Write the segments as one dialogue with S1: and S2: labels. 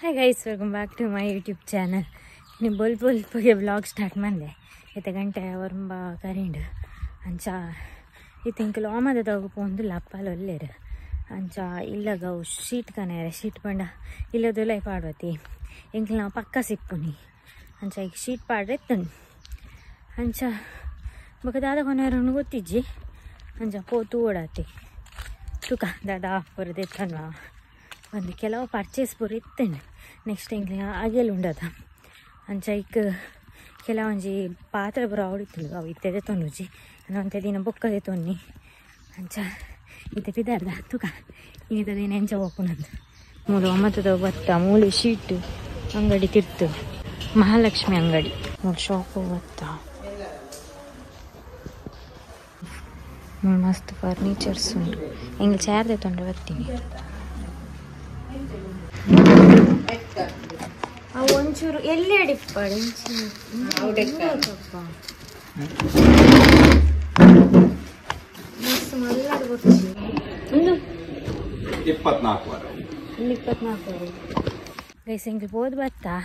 S1: Hi guys, welcome back to my YouTube channel. Ni bolpolpage vlog start mande. Ite gante varumba karindu. Ancha itinkelo amada dagu pondu lappal olleru. Ancha illaga sheet kanere sheet panda illadu lai paadvati. Inkla pakka sippuni. Ancha ik sheet paadrettun. Ancha baka dada konerunu gottiji. Ancha potu odati. Tuka dada purdettanu. ಒಂದು ಕೆಲವು purchase ಬರುತ್ತೇನೆ next ಹಿಂಗೆ ಆಗೇಲಿ ಉಂಡದ ಅಂಚೈಕ್ ಕೆಲವೊಂಜಿ ಪಾತ್ರೆ ಬರೋ ಅವಡಿತ್ತು ಅವು ಇತ್ತದೇ ತೊಂದುಜಿ ಅನ್ನೊಂತೆ ದಿನ ಬೊಕ್ಕದೆ ತೊನ್ನಿ ಅಂಚ ಇತ್ತೆ ಬಿದ್ದಾರ್ದ ತುಕ ಇನ್ನಿತ ದಿನ ಎಂಚ ಹೋಗ್ಕೊಂಡಂದು ಮೂಲು ಒಮ್ಮತ್ತದ ಭತ್ತ ಮೂಲೆ ಶೀಟ್ ಅಂಗಡಿ ತಿರ್ತು ಮಹಾಲಕ್ಷ್ಮಿ ಅಂಗಡಿ ಮೂಲು ಶಾಪು ಭತ್ತ ಮಸ್ತ್ ಫರ್ನಿಚರ್ಸ್ ಉಂಟು ಹಿಂಗೆ ಚೇರ್ದೆ ತೊಂದರೆ ಬರ್ತೀನಿ ಒಂಚೂರು ಎಲ್ಲಿ ಅಡಿಪ್ಪಾಡಿ ಗೈಸಂಗ್ಲಿ ಬೋದು ಬತ್ತಾ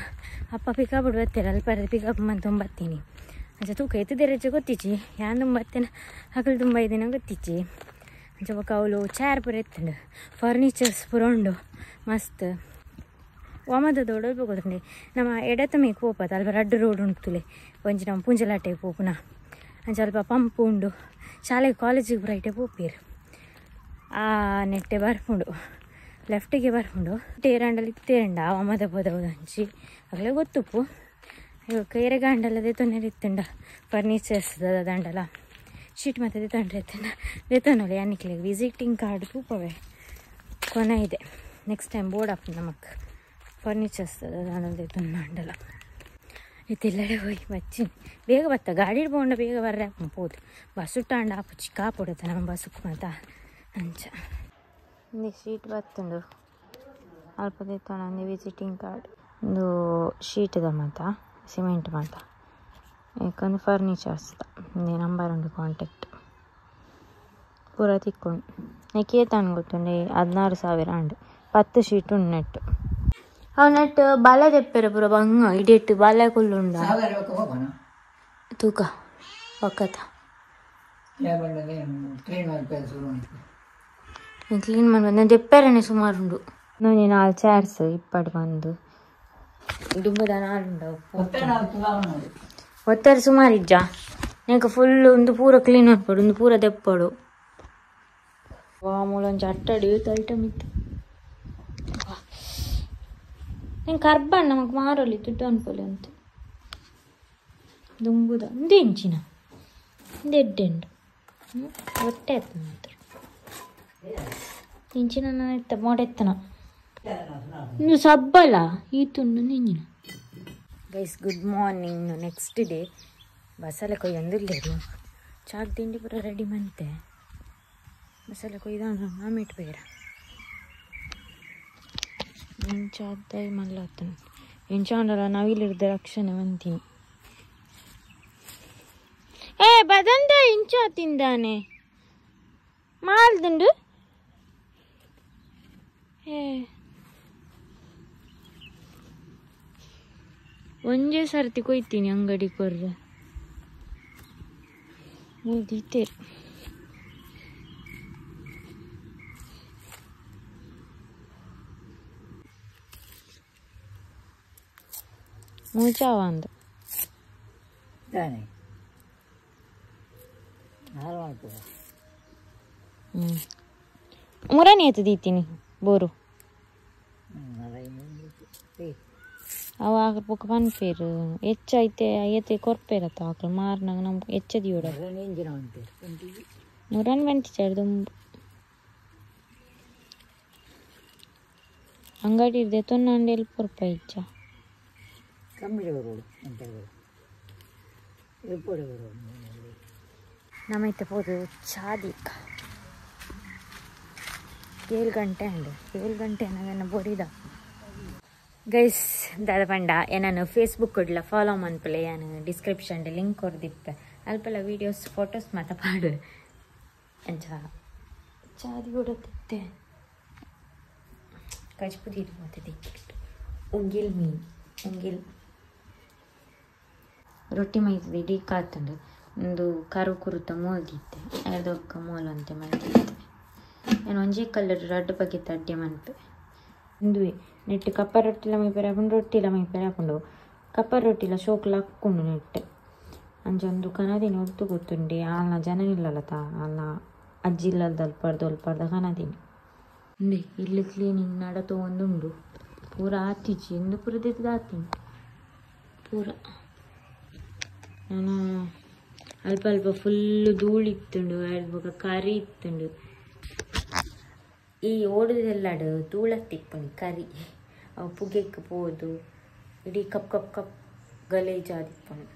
S1: ಅಪ್ಪ ಪಿಕಪ್ ಬಿಡ್ಬತ್ತೇರ ಅಲ್ಲಿ ಪರದೆ ಪಿಕಪ್ ಮಂತ್ ತೊಂಬತ್ತೀನಿ ಅಂಚ ತೂಕ ಎತ್ತಿದೆ ರಜೆ ಗೊತ್ತಿಚ್ಚಿ ಯಾನ್ ತುಂಬತ್ತೇನ ಹಗಲು ತುಂಬ ಇದೇನ ಗೊತ್ತಿಚ್ಚಿ ಅಂಚ ಬೊಕ್ಕ ಅವಳು ಚೇರ್ ಪುರ ಎತ್ತಂಡು ಫರ್ನಿಚರ್ಸ್ ಪುರ ಉಂಡು ಮಸ್ತ್ ಒಮ್ಮದ ದೊಡ್ಡ ಗೊತ್ತಂడి ನಮ್ಮ ಎಡತ ಮೇಕ್ ಪೋಪದ ಅಲ್ಪ ರಡ್ಡು ರೋಡ್ ಉಂಟುಲೆ ಒಂಜಿ ನಮ್ಮ ಪುಂಜಲಾಟೆಗೆ ಪೋಪುನ ಅಂಚ ಅಲ್ಪ ಪಂಪ್ ಉಂಡು ಶಾಲೆಗೆ ಕಾಲೇಜಿಗೆ ಬರೈಟೆ ಪೋಪೇರು ಆ ನೆಟ್ಟೆ ಬರ್ಪುಂಡು ಲೆಫ್ಟಿಗೆ ಬರ್ಪುಂಡು ತೇರಂಡಲ್ಲಿ ತೇರಂಡ ಒಮ್ಮದ ಪೋದವುದು ಹಂಚಿ ಆಗಲೇ ಗೊತ್ತುಪ್ಪು ಇವಾಗ ಎರೆಗಾಂಡಲ್ಲದೆ ತೊಂದರೆ ಇತ್ತುಂಡ ಫರ್ನಿಚರ್ಸ್ ದಂಡಲ ಶೀಟ್ ಮತ್ತೆ ತೊಂದರೆ ಇತ್ತುಂಡ ದೇತನೊಲೆ ಅನ್ನಿಕ್ಲಿಗೆ ವಿಸಿಟಿಂಗ್ ಕಾರ್ಡ್ ಪೂಪವೇ ಕೊನೆ ಇದೆ ನೆಕ್ಸ್ಟ್ ಟೈಮ್ ಬೋರ್ಡ್ ಹಾಕು ನಮಕ್ ಫರ್ನಿಚರ್ಸ್ ದಂಡದೆ ತೊಂಡಲ ಇತ್ತೆಲ್ಲಡೆ ಹೋಗಿ ಬಚ್ಚಿ ಬೇಗ ಬತ್ತ ಗಾಡಿ ಹಿಡ್ಕೊಂಡು ಬೇಗ ಬರ್ರೆ ಹಾಕ್ಬೋದು ಬಸ್ ಉಟ್ಟಾಂಡ ಆಪುಚ್ಚಿ ಕಾಪುಡುತ್ತೆ ನಮ್ಮ ಬಸ್ಸು ಮಾತ ಅಂಚ ಒಂದು ಶೀಟ್ ಬತ್ತುಂಡು ಅಲ್ಪದೇ ತೊಗೊಂಡು ವಿಸಿಟಿಂಗ್ ಕಾರ್ಡ್ ಒಂದು ಶೀಟ್ದ ಮಾತ ಸಿಮೆಂಟ್ ಮಾತ ಯಾಕಂದ್ರೆ ಫರ್ನಿಚರ್ಸ್ ಒಂದೇ ನಂಬರ್ ಉಂಡು ಕಾಂಟ್ಯಾಕ್ಟ್ ಪೂರ ತಿಕ್ಕೊಂಡು ಕೇತಾನು ಗೊತ್ತುಂಡೆ 16,000 ಅಂಡು 10 ಶೀಟ್ ಉಂಡು ನೆಟ್ಟು ಅವು ನೆಟ್ಟು ಬಲೆ ತೆಪ್ಪೆರ ಪೂರ ಬಂಗ ಇಡೇಟ್ಟು ಬಲೆ ಕುಲ್ಲುಂಡ ತೂಕ ಒಕ್ಕತ ಕ್ಲೀನ್ ಮಾಡಿ ತೆಪ್ಪೆರನೆ ಸುಮಾರು ಉಂಡು ನೋಡಿ 4 ಚೇರ್ಸ್ ಇಪ್ಪಡು ಬಂದು ದುಂಬದ 4 ಉಂಡು ಒತ್ತಾರೆ ಸುಮಾರು ಇಜ್ಜ ನೆಂಕ ಫುಲ್ ಒಂದು ಪೂರ ಕ್ಲೀನ್ ಮಾಡ್ಪಡು ಒಂದು ಪೂರ ತೆಪ್ಪಡು ಮೂಲ ಒಂದು ಅಟ್ಟಡಿ ಐಟಮ್ ಇತ್ತು నేను కర్బన్ నమకు మారోలి తుట్టు అనుకోలే అంతే దుంబుదా ఉంది ఇంచిన దెడ్డండు ఒట్టేస్తాను మాత్రం ఇంచిన ఎత్త మోడెత్తన నువ్వు సబ్బలా ఈతుండు నింజిన guys good morning next day ಬಸ್ಸಲ್ಲಿ ಕೊಯ್ಯಂದು లేదు ಚಾಕ್ ತಿಂಡಿ ಪೂರ ರೆಡಿ ಮಂತೆ ಬಸ್ಸಲ್ಲಿ ಕೊಯ್ದು ಆಮೇಟ್ ಬೇಡ ಇಂಚಾದ ಮಲ್ಲತ್ತನು ಇಂಚಾಂಡಲ ನವಿಲಿರ್ದ ರಕ್ಷಣೆ ಅಂತೀನಿ ಬದಂದ ಇಂಚ ತಿಂದಾನೆ ಮಾಲ್ದಂಡು ಒಂದೇ ಸರ್ತಿ ಕೊಯ್ತೀನಿ ಅಂಗಡಿ ಕೊರ್ರೆ ಮುಗಿತೆ ಮುಜಾವ ಅಂದ ಮುರನಿ ಎತ್ತು ದೀತೀನಿ ಬೋರು ಅವಾಗ ಪೊಕ್ಕ ಪನ್ಪೇರು ಹೆಚ್ಚೈತೆ ಐತೆ ಕೊರ್ಪೇರತ್ತ ಆಕಳು ಮಾರ್ನಾಗ ನಮ್ಗೆ ಹೆಚ್ಚದಿ ಓಡ ಮುರನ್ ಬೆಂಟಿಚಾಡ್ದು ಅಂಗಡಿ ಇರ್ದೆ ತೊನ್ನಂಡು ಎಲ್ಲಿ ಕೊರ್ಪ ಇಚ್ಚ ನಮ್ಮೈತೆ ಪೋದು ಚಾದಿಕ್ಕ 7 ಗಂಟೆ ಅಂಡು 7 ಗಂಟೆ ಅನ್ನೋದನ್ನು ಬೋರಿದ ಗೈಸ್ ದಾದ ಪಂಡ ಏನಾನು ಫೇಸ್ಬುಕ್ ಕೊಡ್ಲ ಫಾಲೋ ಮನ್ಪಲೆ ಏನು ಡಿಸ್ಕ್ರಿಪ್ಷನ್ ಲಿಂಕ್ ಕೊಡ್ದಿಪ್ಪೆ ಅಲ್ಪಲ್ಲ ವೀಡಿಯೋಸ್ ಫೋಟೋಸ್ ಮಾತ ಪಾಡು ಅಂಚ ಚಾದಿ ಕೊಡತ್ತೆ ಕಚ್ಪುದಿ ಮತ್ತೆ ದಿಕ್ಕಿಟ್ಟು ಉಂಗಿಲ್ ಮೀನು ಉಂಗಿಲ್ ರೊಟ್ಟಿ ಮೈತದೆ ಇಡೀ ಕಾತುಂಡು ಒಂದು ಕರು ಕುರುತ ಮೋಲ್ದಿತ್ತೆ ಅದೊಕ್ಕ ಮೋಲಂತೆ ಮಲ್ತಿದ್ದೆ ನಾನು ಒಂಜೇ ಕಲ್ಲರ್ ರಡ್ಡು ಬಗೆತ ಅಡ್ಡೆ ಮನ್ಪೆ ಇಂದುವೆ ನೆಟ್ಟು ಕಪ್ಪ ರೊಟ್ಟಿಲ ಮೈಪೆರ ಹಾಕೊಂಡು ರೊಟ್ಟಿಲ ಮೈಪೆರ ಹಾಕೊಂಡು ಕಪ್ಪ ರೊಟ್ಟಿಲ ಶೋಕ್ಲ ಹಾಕ್ಕೊಂಡು ನೆಟ್ಟು ಅಂಚೊಂದು ಕನದಿನಿ ಹೊತ್ತು ಗೊತ್ತುಂಡೆ ಆಲ್ನ ಜನ ಇಲ್ಲಲ್ಲತ ಆಲ್ನ ಅಜ್ಜಿ ಇಲ್ಲದ ಅಲ್ಪರ್ದ ಕನದಿನಿ ಉಂಡೆ ಇಲ್ಲಿ ಕ್ಲೀನಿಂಗ್ ನಡತು ಒಂದುಂಡು ಪೂರ ಆತಿಜಿ ಎಂದು ಪುರದಿದ್ದು ಆತೀನಿ ಪೂರ ನಾನು ಅಲ್ಪ ಅಲ್ಪ ಫುಲ್ಲು ಧೂಳು ಇತ್ತುಂಡು ಅಲ್ಪ ಕರಿ ಇತ್ತುಂಡು ಈ ಓಡುದೆಲ್ಲಾಡು ಧೂಳತ್ತಿಪ್ಪುಂಡು ಕರಿ ಅವು ಪುಗೆಕ್ಕೆ ಪೋದು ಇಡೀ ಕಪ್ ಗಲೀಜಾದಿಪ್ಪುಂಡು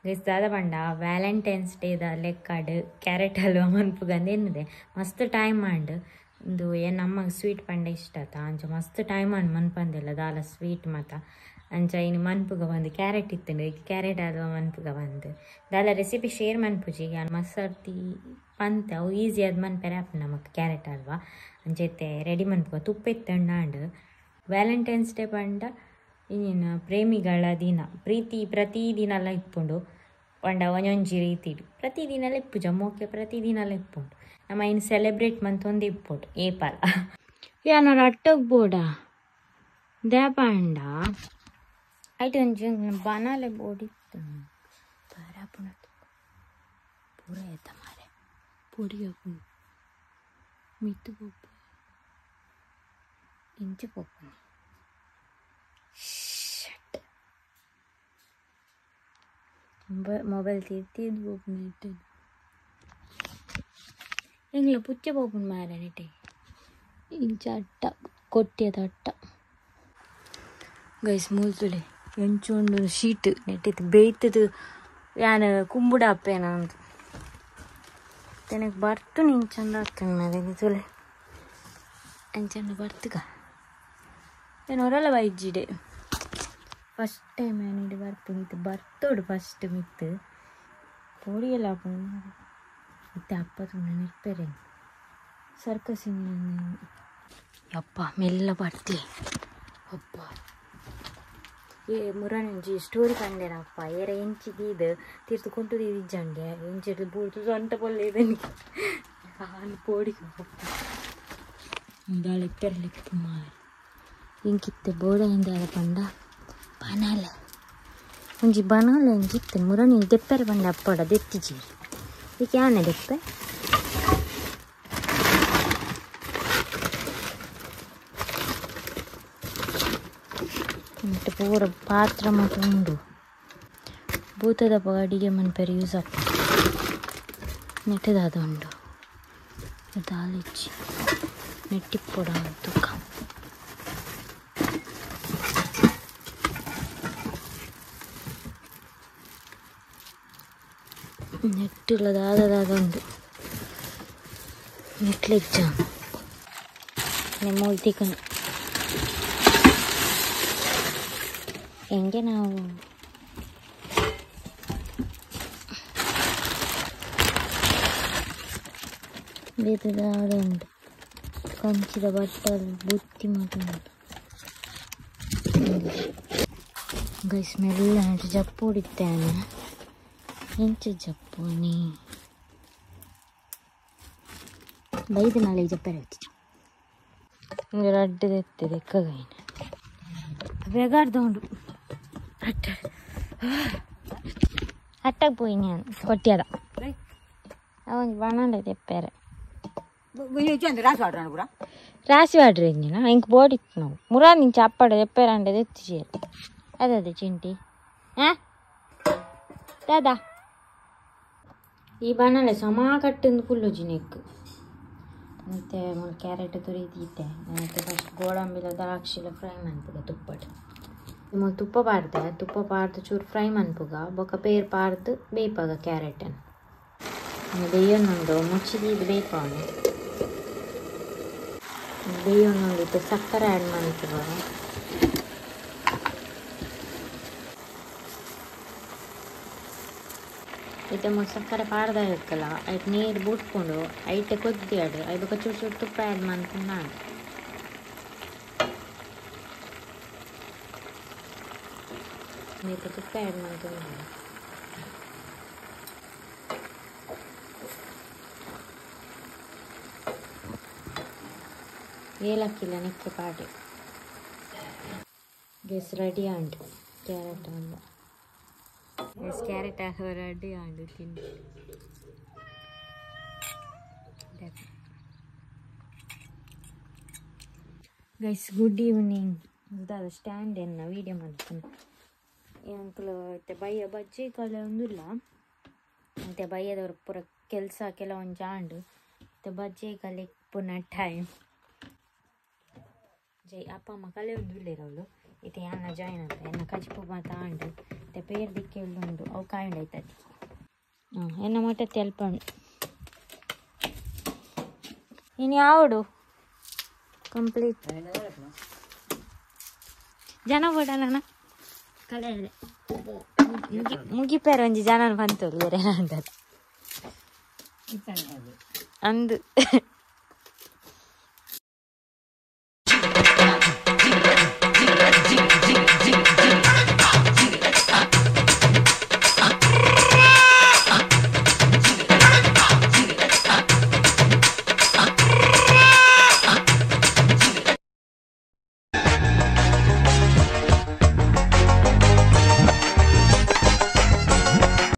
S1: ಗೈಸ್ ದಾದ ಪಂಡ ವ್ಯಾಲೆಂಟೈನ್ಸ್ ಡೇದ ಲೆಕ್ಕಾಡು ಕ್ಯಾರೆಟ್ ಹಲ್ವಾ ಮನ್ಪುಗಂದೇನಿದೆ ಮಸ್ತ್ ಟೈಮ್ ಮಾಡು ಇಂದು ನಮಗೆ ಸ್ವೀಟ್ ಪಂಡ ಇಷ್ಟ ಆತ ಅಂಚ ಮಸ್ತ್ ಟೈಮ್ ಮಾಡಿ ಮನ್ಪಂದಿಲ್ಲ ದಾಲ ಸ್ವೀಟ್ ಮಾತ ಅಂಚ ಇನ್ನು ಮನ್ಪುಗ ಬಂದು ಕ್ಯಾರೆಟ್ ಇತ್ತುಂಡು ಈಗ ಕ್ಯಾರೆಟ್ ಹಲ್ವಾ ಮನ್ಪುಗ ಬಂದು ದಾಲ ರೆಸಿಪಿ ಶೇರ್ ಮನ್ಪುಜಿ ಈಗ ಮಸ್ಸರ್ತಿ ಪಂತೆ ಅವು ಈಸಿ ಅದು ಮನ್ಪೆರೆ ಆಪು ನಮಗೆ ಕ್ಯಾರೆಟ್ ಹಲ್ವಾ ಅಂಚೈತೆ ರೆಡಿ ಮನ್ಪುಗ ತುಪ್ಪ ಇತ್ತಂಡಾಂಡು ವ್ಯಾಲೆಂಟೈನ್ಸ್ ಡೇ ಪಂಡ ಇನ್ನೇನು ಪ್ರೇಮಿಗಳ ದಿನ ಪ್ರೀತಿ ಪ್ರತಿದಿನ ಎಲ್ಲ ಇಪ್ಪುಂಡು ಪಂಡ ಒಂಜೊಂಜಿ ರೀತಿಡು ಪ್ರತಿದಿನ ಎಲ್ಲ ಇಪ್ಪು ಜಮ್ಮೋಕೆ ಪ್ರತಿದಿನ ಎಲ್ಲ ಇಪ್ಪುಂಡು ನಮ್ಮ ಇನ್ನು ಸೆಲೆಬ್ರೇಟ್ ಮಂತ್ ಒಂದು ಇಪ್ಪುಂಡು ಏಪಾಲ ಯಾರು ಅಟ್ಟೋಗಿ ಬೋಡ ದೇ ಪಂಡ ಆಯ್ತು ಒಂಜಿ ಬನಾಲೆ ಬೋಡಿತ್ತು ಪುಣ ಪೂರ ಎತ್ತ ಮಾರೆ ಪೊಡಿ ಹಾಕು ಮಿತ್ತು ಪೋಪು ಇಂಚು ಪೋಪು ಮೊಬೈಲ್ ತಿರ್ತಿದ್ದು ಪೋಪು ಇಟ್ಟು ಎಂಗ್ಲ ಪುಚ್ಚ ಪೋಪುಂಡು ಮಾರೆ ನೆಟ್ಟೆ ಇಂಚ ಅಟ್ಟ ಕೊಟ್ಟಿಯದ ಅಟ್ಟ ಗೈಸ್ ಮೂಲ್ತುಲೆ ಎಂಚೊಂಡು ಶೀಟ್ ನೆಟ್ಟಿತ್ತು ಬೇಯ್ತದು ಯಾನು ಕುಂಬುಡ ಅಪ್ಪೇನ ಅಂತ ತೆನಗೆ ಬರ್ತು ನೀನು ಚಂದ ಆಗ್ತಾನೆ ಮೇಲೆ ತುಲೆ ಅಂಚಂದ ಬರ್ತಗ ಏನು ಹೊರಲ್ಲ ಬೈಜಿಡೆ ಫಸ್ಟ್ ಟೈಮ್ ಏನಿದೆ ಬರ್ತು ಮಿತ್ತು ಬರ್ತೋಡು ಫಸ್ಟ್ ಮಿತ್ತು ಪೋಡಿಯೆಲ್ಲ ಹಾಕೊಂಡು ಮತ್ತೆ ಅಪ್ಪ ತುಂಬ ನಿರ್ಪೇರೆ ಸರ್ಕಸಿನ ಅಪ್ಪ ಮೆಲ್ಲ ಬರ್ತಿ ಅಪ್ಪ ಮುರಾನಂಜಿ ಸ್ಟೋರಿ ಕಂಡೇನಪ್ಪ ಏರ ಎಂಚಿದ್ದು ತೀರ್ದುಕೊಂಡು ಇಜ್ಜಂಗೆ ಎಂಚಿಡ್ದು ಬೂಡ್ದು ಸೊಂಟ ಪೊಲ್ಲೆ ಇದನಿಗೆ ಹಾಲು ಪೋಡಿಗೆ ದಾಳಿಪ್ಪೆರಲಿಪ್ಪು ಮಾರಿ ಇಂಕಿತ್ತೆ ಬೋಡೆಯಿಂದ ಪಂಡ ಬನಾಲ ಒಂಜಿ ಬನಾಲ ಒಂಜಿತ್ತೆ ಮುರಾನಿ ದೆಪ್ಪರೆ ಪಂಡ ಅಪ್ಪಡ ದೆತ್ತಿಜೀರಿ ಈಗ ಯಾನ ದೆಪ್ಪೆ ಮತ್ತು ಪೂರ ಪಾತ್ರ ಮತ್ತು ಉಂಡು ಭೂತದಪ್ಪ ಅಡಿಗೆ ಮನ್ಪೇರು ಯೂಸ್ ಆಗ್ತ ನೆಟ್ಟದಾದ ಉಂಡು ದಾಲಿಚ್ಚಿ ನೆಟ್ಟಿಪ್ಪೊಡ ತುಕ ನೆಟ್ಟಿಲ್ಲದಾದ ಉಂಡು ನೆಟ್ಲಿಜ್ಜ ಮೂಲ್ತಿಕನು ಹೆಂಗೆ ನಾವು ಬೇತದಾದ ಉಂಟು ಕಂಚಿದ ಬಟ್ಟಲು ಬುತ್ತಿ ಮಾತುಂಟು ಗೈಸ್ ಮೆಲ್ಲ ಜಪ್ಪು ಹೊಡಿತ್ತೇನೆ ಎಂಚು ಜಪ್ಪು ನೀ ಬೈದು ನಾಳೆ ಜಪ್ಪರೆ ಹಚ್ಚಿ ಹಿಂಗೆ ರಡ್ಡದ ಎತ್ತಿದೆ ಎಕ್ಕಗೈನ ಬೇಗಾರ್ದ ಉಂಡು ಅಟ್ಟಾಗ ಪೋಯಿ ನಾನು ಕೊಟ್ಟಿಯದ ಅವನು ಬನಾಲೆ ತೆಪ್ಪೇರೆ ರಾಸಿ ವಾಡ್ರಿ ಇಂಜಿನ ಹಿಂಗೆ ಬೋಡಿತ್ತು ನಾವು ಮುರಾ ನಿಂಚ ಅಪ್ಪಡ ತೆಪ್ಪೇರೆ ಅಂಡೆ ಎತ್ತಿ ಸೇರಿ ಅದೇ ಚಿಂಟಿ ಹಾಂ ದಾದಾ ಈ ಬನಾಲೆ ಸಮ ಕಟ್ಟಿಂದು ಫುಲ್ಲು ನೆಕ್ಕು ಮತ್ತು ಕ್ಯಾರೆಟ್ ತುರಿದಿದ್ದೆ ಮತ್ತು ಫಸ್ಟ್ ಗೋಡಂಬಿಲ ದ್ರಾಕ್ಷಿಲ ಫ್ರೈ ಮನ್ಪುಗ ತುಪ್ಪಟ್ಟು ನಿಮಗೆ ತುಪ್ಪ ಪಾಡ್ದೆ ತುಪ್ಪ ಪಾಡ್ದು ಚೂರು ಫ್ರೈ ಮನ್ಪುಗ ಬೊಕ್ಕ ಪೇರು ಪಾಡ್ದು ಬೇಯ್ಪಾಗ ಕ್ಯಾರೆಟನ್ನು ಬೇಯೋನುಂಡು ಮುಚ್ಚಿದಿದ್ದು ಬೇಯ್ಪವನು ಬೇಯೋನುಂಡಿತ್ತು ಸಕ್ಕರೆ ಆ್ಯಡ್ ಮನ್ಪುಗ ಇದು ಸಕ್ಕರೆ ಪಾಡ್ದ ಇರುತ್ತಲ್ಲ ಅದಕ್ಕೆ ನೀರು ಬಿಟ್ಕೊಂಡು ಐಟೆ ಕೊದ್ದಿ ಆಡು ಅದಕ್ಕೆ ಚೂರು ಚೂರು ತುಪ್ಪ ಆ್ಯಡ್ ಮಾಡ್ಕೊಂಡು ನಾನು ಇದಕ್ಕೆ ತುಪ್ಪ ಆ್ಯಡ್ ಮಾಡ್ಕೊಂಡು ಏಲಕ್ಕಿಲ್ಲ ನಿಕ್ಕೆ ಪಾಟಿ ಗೆಸ್ ರೆಡಿ ಆಂಡು ಕ್ಯಾರೆಟ್ ಅಲ್ಲ ಗೆಸ್ ಕ್ಯಾರೆಟ್ ಹಾಕೋ ರೆಡಿ ಆಂಡು ತಿಂದು ಗೈಸ್ ಗುಡ್ ಈವ್ನಿಂಗ್ ಇದಾದ ಸ್ಟ್ಯಾಂಡ್ ಏನು ವೀಡಿಯೋ ಮಾಡ್ತೀನಿ ಅಂಕಲು ಮತ್ತೆ ಬಯ್ಯ ಬಜ್ಜಿ ಕಾಲ ಒಂದಿಲ್ಲ ಮತ್ತು ಬಯ್ಯದವ್ರು ಪೂರ ಕೆಲಸ ಕೆಲವೊಂದು ಜಾಂಡು ಮತ್ತು ಬಜ್ಜಿ ಕಾಲಿ ಪುನಃ ಟೈಮ್ ಜೈ ಅಪ್ಪ ಅಮ್ಮ ಕಲೆ ಒಂದು ಇಲ್ಲಿರೋಳು ಇದು ಅನ್ನ ಜಾಯಿನ್ ಅಂತ ಎನ್ನ ಕಜಿಪು ಮಾತಾಂಡು ಮತ್ತು ಪೇರು ದಿಕ್ಕೆ ಉಂಡು ಅವು ಕಾಯಿಂಡು ಆಯ್ತದೆ ಎನ್ನ ಮೊಟ್ಟೆ ತೆಲ್ಪಂಡು ಇನ್ನು ಯಾವಡು ಕಂಪ್ಲೀಟ್ ಜನ ಬೋಡನ ಕಲೆ ಮುಗಿಪೇರ ಒಂಜಿ ಜನ ಬಂತು ಬೇರೆ ಅಂತ ಅಂದು